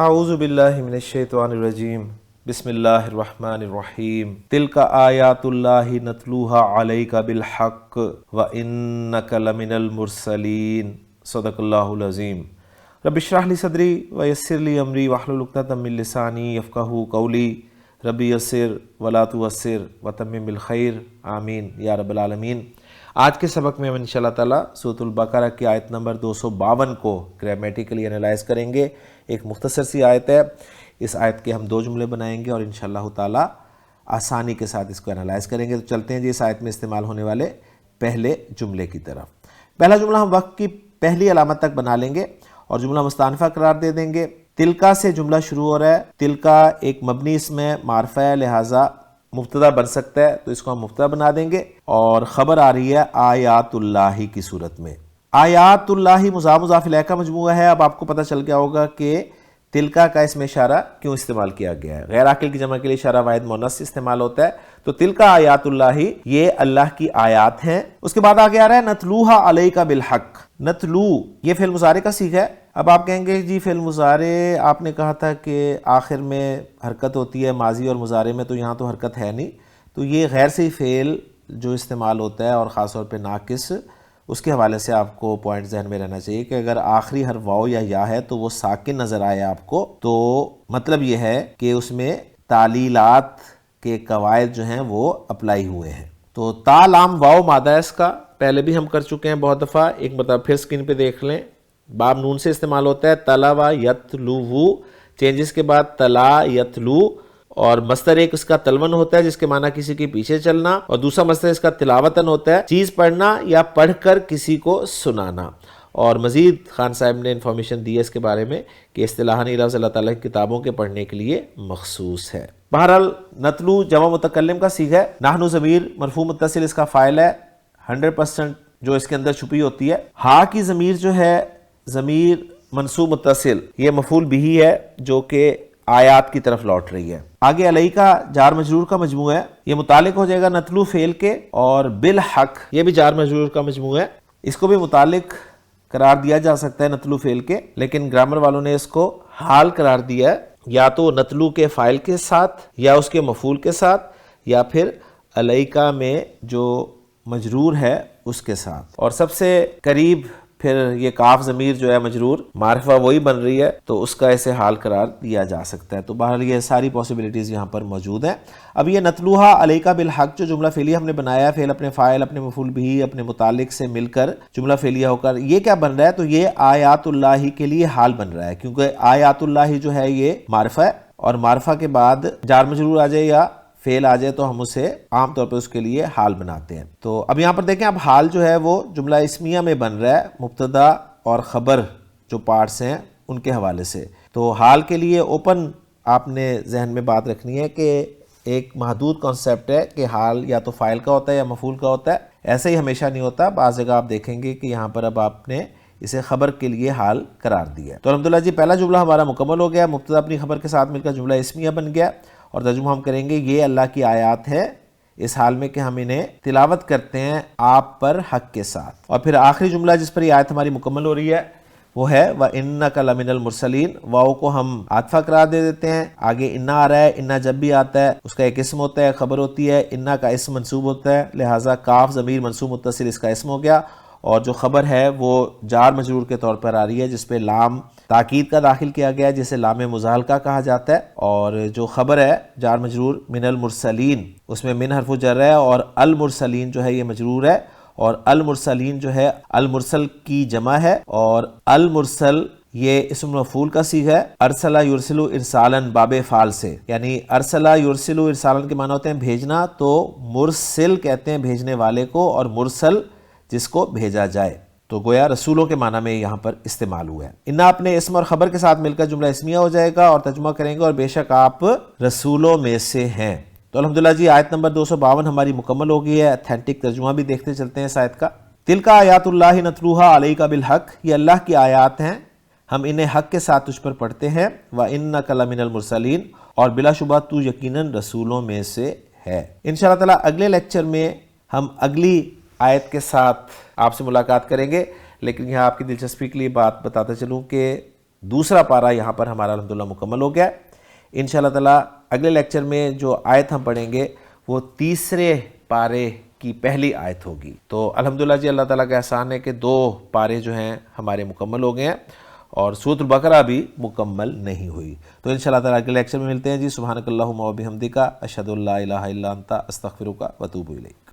اعوذ باللہ من الشیطان الرجیم بسم اللہ الرحمن الرحیم تلک آیات اللہ نتلوہا علیک بالحق وانک لمن المرسلین صدق اللہ العظیم رب اشرح لی صدری ویسر لی امری واحلل عقدۃ من لسانی یفقہوا قولی رب یسر ولا تعسر وتمم بالخیر آمین یا رب العالمین۔ آج کے سبق میں ہم انشاءاللہ تعالیٰ سورۃ البقرہ کی آیت نمبر 252 کو گرامیٹیکلی انالائز کریں گے۔ ایک مختصر سی آیت ہے، اس آیت کے ہم 2 جملے بنائیں گے اور انشاءاللہ تعالیٰ آسانی کے ساتھ اس کو انالائز کریں گے۔ تو چلتے ہیں جی اس آیت میں استعمال ہونے والے پہلے جملے کی طرف۔ پہلا جملہ ہم وقت کی پہلی علامت تک بنا لیں گے اور جملہ مستانفہ قرار دے دیں گے۔ تلکا سے جملہ شروع ہو رہا ہے، تلکا ایک مبنی اسم ہے، معرفہ ہے، لہٰذا مبتدا بن سکتا ہے، تو اس کو ہم مبتدا بنا دیں گے اور خبر آ رہی ہے آیات اللہ کی صورت میں۔ آیات اللہ مضاف مضاف الیہ کا مجموعہ ہے۔ اب آپ کو پتہ چل گیا ہوگا کہ تلکا کا اس میں اشارہ کیوں استعمال کیا گیا ہے۔ غیر عاقل کی جمع کے لیے اشارہ واحد مؤنث سے استعمال ہوتا ہے، تو تلکا آیات اللہ یہ اللہ کی آیات ہیں۔ اس کے بعد آگے آ رہا ہے نتلوہا علیک بالحق۔ نتلو یہ فعل مضارع کا صیغہ ہے۔ اب آپ کہیں گے جی فعل مضارع آپ نے کہا تھا کہ آخر میں حرکت ہوتی ہے ماضی اور مضارع میں، تو یہاں تو حرکت ہے نہیں، تو یہ غیر صحیح فعل جو استعمال ہوتا ہے اور خاص طور پہ ناقص، اس کے حوالے سے آپ کو پوائنٹ ذہن میں رہنا چاہیے کہ اگر آخری حرف واو یا یا ہے تو وہ ساکن نظر آئے آپ کو، تو مطلب یہ ہے کہ اس میں تعلیلات کے قواعد جو ہیں وہ اپلائی ہوئے ہیں۔ تو تا لام واو مادہ ہے، اس کا پہلے بھی ہم کر چکے ہیں بہت دفعہ، ایک مرتبہ پھر اسکرین پہ دیکھ لیں۔ باب نون سے استعمال ہوتا ہے، تلوا یتلو، چینجز کے بعد تلا یتلو، اور مصدر ایک اس کا تلون ہوتا ہے جس کے معنی کسی کے پیچھے چلنا، اور دوسرا مصدر اس کا تلاوتن ہوتا ہے چیز پڑھنا یا پڑھ کر کسی کو سنانا۔ اور مزید خان صاحب نے انفارمیشن دی ہے اس کے بارے میں کہ اصطلاحاً یہ لفظ اللہ تعالیٰ کی کتابوں کے پڑھنے کے لیے مخصوص ہے۔ بہرحال نتلو جمع متکلم کا صیغہ ہے، نحن ضمیر مرفوع متصل اس کا فاعل ہے، 100% جو اس کے اندر چھپی ہوتی ہے۔ ہا کی ضمیر جو ہے ضمیر منصوب متصل، یہ مفعول بہ ہے جو کہ آیات کی طرف لوٹ رہی ہے۔ آگے علیہ کا جار مجرور کا مجموعہ ہے، یہ متعلق ہو جائے گا نتلو فعل کے، اور بالحق یہ بھی جار مجرور کا مجموعہ ہے، اس کو بھی متعلق قرار دیا جا سکتا ہے نتلو فعل کے، لیکن گرامر والوں نے اس کو حال قرار دیا ہے، یا تو نتلو کے فاعل کے ساتھ یا اس کے مفعول کے ساتھ یا پھر علیہ میں جو مجرور ہے اس کے ساتھ، اور سب سے قریب پھر یہ کاف ضمیر جو ہے مجرور معرفہ وہی بن رہی ہے تو اس کا ایسے حال قرار دیا جا سکتا ہے۔ تو بہرحال یہ ساری پاسبلٹیز یہاں پر موجود ہیں۔ اب یہ نتلوہا علیک بالحق جو جملہ فعلیہ ہم نے بنایا ہے، فعل اپنے فاعل اپنے مفعول بہ اپنے متعلق سے مل کر جملہ فعلیہ ہو کر یہ کیا بن رہا ہے، تو یہ آیات اللہ کے لیے حال بن رہا ہے، کیونکہ آیات اللہ جو ہے یہ معرفہ ہے، اور معرفہ کے بعد جار مجرور آ جائے یا فعل آ جائے تو ہم اسے عام طور پہ اس کے لیے حال بناتے ہیں۔ تو اب یہاں پر دیکھیں، اب حال جو ہے وہ جملہ اسمیہ میں بن رہا ہے، مبتدا اور خبر جو پارٹس ہیں ان کے حوالے سے۔ تو حال کے لیے اوپن آپ نے ذہن میں بات رکھنی ہے کہ ایک محدود کانسیپٹ ہے کہ حال یا تو فاعل کا ہوتا ہے یا مفعول کا ہوتا ہے، ایسا ہی ہمیشہ نہیں ہوتا۔ بعض جگہ آپ دیکھیں گے کہ یہاں پر اب آپ نے اسے خبر کے لیے حال قرار دیا ہے۔ تو الحمدللہ جی پہلا جملہ ہمارا مکمل ہو گیا، مبتدا اپنی خبر کے ساتھ مل کر جملہ اسمیہ بن گیا، اور ترجمہ ہم کریں گے یہ اللہ کی آیات ہے اس حال میں کہ ہم انہیں تلاوت کرتے ہیں آپ پر حق کے ساتھ۔ اور پھر آخری جملہ جس پر یہ آیت ہماری مکمل ہو رہی ہے وہ ہے وَإِنَّكَ لَمِنَ الْمُرْسَلِينَ، واو کو ہم عاطفہ قرار دے دیتے ہیں، آگے انا آ رہا ہے، انا جب بھی آتا ہے اس کا ایک اسم ہوتا ہے، خبر ہوتی ہے، انا کا اسم منصوب ہوتا ہے، لہٰذا کاف ضمیر منصوب متصل اس کا اسم ہو گیا، اور جو خبر ہے وہ جار مجرور کے طور پر آ رہی ہے جس پہ لام تاکید کا داخل کیا گیا ہے جسے لام مزالقہ کہا جاتا ہے، اور جو خبر ہے جار مجرور من المرسلین اس میں من حرف جر ہے، اور المرسلین جو ہے یہ مجرور ہے، اور المرسلین جو ہے المرسل کی جمع ہے، اور المرسل یہ اسم مفعول کا صیغہ ہے، ارسلہ یرسلو ارسالن باب فعل سے، یعنی ارسلہ یرسلو ارسالن کے معنی ہوتے ہیں بھیجنا، تو مرسل کہتے ہیں بھیجنے والے کو، اور مرسل جس کو بھیجا جائے، تو گویا رسولوں کے معنی میں یہاں پر استعمال ہوا ہے۔ انا اپنے اسم اور خبر کے ساتھ مل کر جملہ اسمیہ ہو جائے گا، اور ترجمہ کریں گے اور بے شک آپ رسولوں میں سے ہیں۔ تو الحمدللہ جی آیت نمبر 252 ہماری مکمل ہو گئی ہے۔ اتھینٹک ترجمہ بھی دیکھتے چلتے ہیں اس آیت کا۔ تلک آیات اللہ نتلوہا علیک بالحق، یہ اللہ کی آیات ہیں، ہم انہیں حق کے ساتھ تجھ پر پڑھتے ہیں، وَإِنَّكَ لَمِنَ الْمُرْسَلِينَ، اور بلا شبہ تو یقیناً رسولوں میں سے ہے۔ انشاءاللہ تعالیٰ اگلے لیکچر میں ہم اگلی آیت کے ساتھ آپ سے ملاقات کریں گے، لیکن یہاں آپ کی دلچسپی کے لیے بات بتاتا چلوں کہ دوسرا پارہ یہاں پر ہمارا الحمدللہ مکمل ہو گیا ہے۔ انشاءاللہ تعالیٰ اگلے لیکچر میں جو آیت ہم پڑھیں گے وہ تیسرے پارے کی پہلی آیت ہوگی۔ تو الحمدللہ جی اللہ تعالیٰ کا احسان ہے کہ 2 پارے جو ہیں ہمارے مکمل ہو گئے ہیں اور سورۃ البقرہ بھی مکمل نہیں ہوئی۔ تو انشاءاللہ تعالیٰ اگلے لیکچر میں ملتے ہیں جی۔ سبحانک اللہم و بحمدک، اشہد ان لا الہ الا انت، استغفرک و اتوب الیک۔